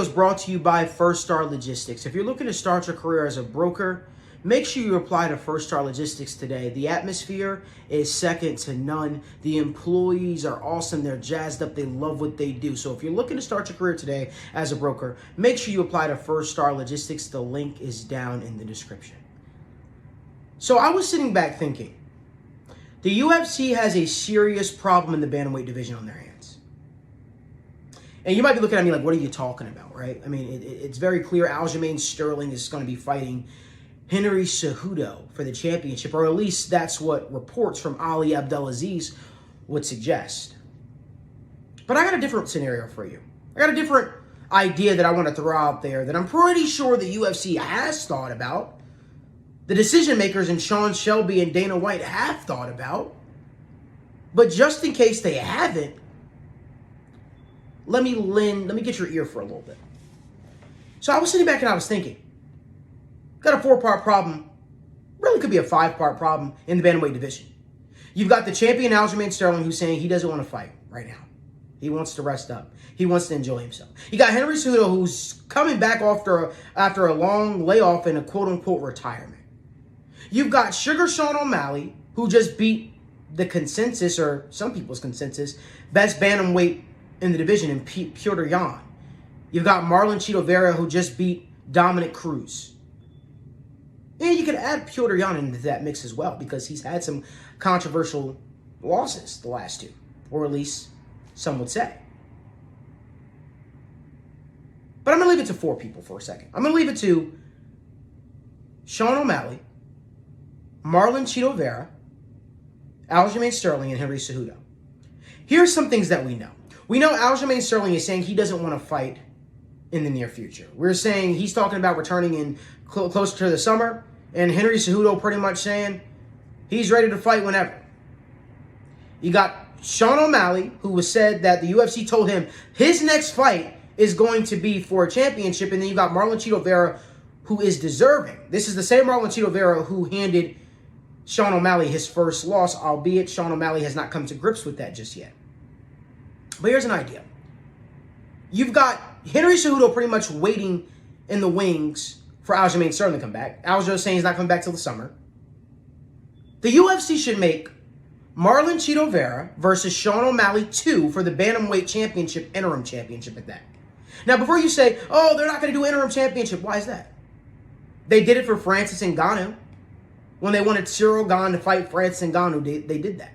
is brought to you by First Star Logistics. If you're looking to start your career as a broker, make sure you apply to First Star Logistics today. The atmosphere is second to none. The employees are awesome. They're jazzed up. They love what they do. So if you're looking to start your career today as a broker, make sure you apply to First Star Logistics. The link is down in the description. So I was sitting back thinking, the UFC has a serious problem in the bantamweight division on their hands. And you might be looking at me like, what are you talking about, right? I mean, it's very clear Aljamain Sterling is going to be fighting Henry Cejudo for the championship, or at least that's what reports from Ali Abdelaziz would suggest. But I got a different scenario for you. I got a different idea that I want to throw out there that I'm pretty sure the UFC has thought about. The decision makers in Sean Shelby and Dana White have thought about. But just in case they haven't, let me get your ear for a little bit. So I was sitting back and I was thinking, got a 4-part problem, really could be a 5-part problem in the bantamweight division. You've got the champion Aljamain Sterling who's saying he doesn't want to fight right now. He wants to rest up. He wants to enjoy himself. You got Henry Cejudo who's coming back after a long layoff and a quote-unquote retirement. You've got Sugar Sean O'Malley who just beat the consensus, or some people's consensus, best bantamweight in the division in Petr Yan. You've got Marlon Vera who just beat Dominic Cruz. And you could add Petr Yan into that mix as well because he's had some controversial losses the last two, or at least some would say. But I'm going to leave it to 4 people for a second. I'm going to leave it to Sean O'Malley, Marlon Vera, Aljamain Sterling, and Henry Cejudo. Here's some things that we know. We know Aljamain Sterling is saying he doesn't want to fight in the near future. We're saying he's talking about returning in closer to the summer, and Henry Cejudo pretty much saying he's ready to fight whenever. You got Sean O'Malley, who was said that the UFC told him his next fight is going to be for a championship, and then you got Marlon Vera, who is deserving. This is the same Marlon Vera who handed Sean O'Malley his first loss, albeit Sean O'Malley has not come to grips with that just yet. But here's an idea. You've got Henry Cejudo pretty much waiting in the wings for Aljamain Sterling to come back. Aljo saying he's not coming back till the summer. The UFC should make Marlon Vera versus Sean O'Malley 2 for the Bantamweight Championship, interim championship at that. Now, before you say, oh, they're not going to do interim championship, why is that? They did it for Francis Ngannou. When they wanted Cyril Gane to fight Francis Ngannou, they did that.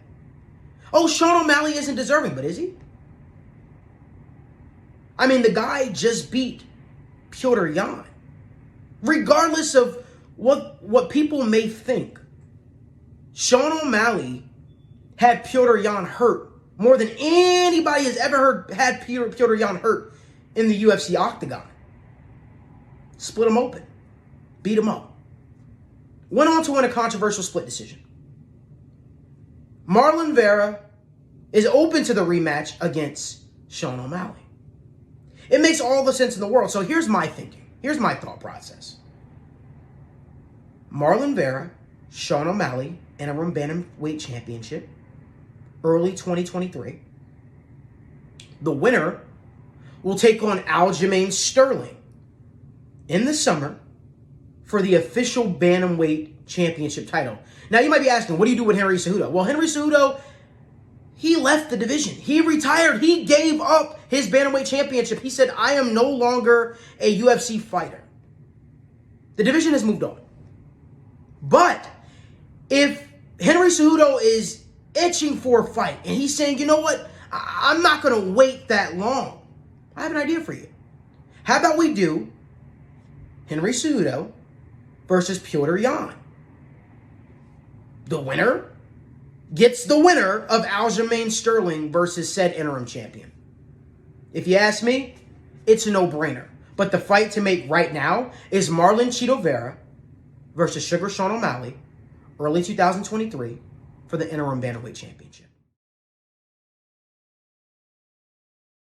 Oh, Sean O'Malley isn't deserving, but is he? I mean, the guy just beat Petr Yan. Regardless of what people may think, Sean O'Malley had Petr Yan hurt more than anybody has ever had Petr Yan hurt in the UFC octagon. Split him open. Beat him up. Went on to win a controversial split decision. Marlon Vera is open to the rematch against Sean O'Malley. It makes all the sense in the world. So here's my thinking. Here's my thought process. Marlon Vera, Sean O'Malley, interim bantamweight championship, early 2023. The winner will take on Aljamain Sterling in the summer for the official bantamweight championship title. Now you might be asking, what do you do with Henry Cejudo? Well, Henry Cejudo, he left the division. He retired. He gave up his bantamweight championship. He said, I am no longer a UFC fighter. The division has moved on. But if Henry Cejudo is itching for a fight and he's saying, you know what, I'm not going to wait that long, I have an idea for you. How about we do Henry Cejudo versus Petr Yan? The winner gets the winner of Aljamain Sterling versus said interim champion. If you ask me, it's a no-brainer. But the fight to make right now is Marlon Vera versus Sugar Sean O'Malley, early 2023, for the interim bantamweight championship.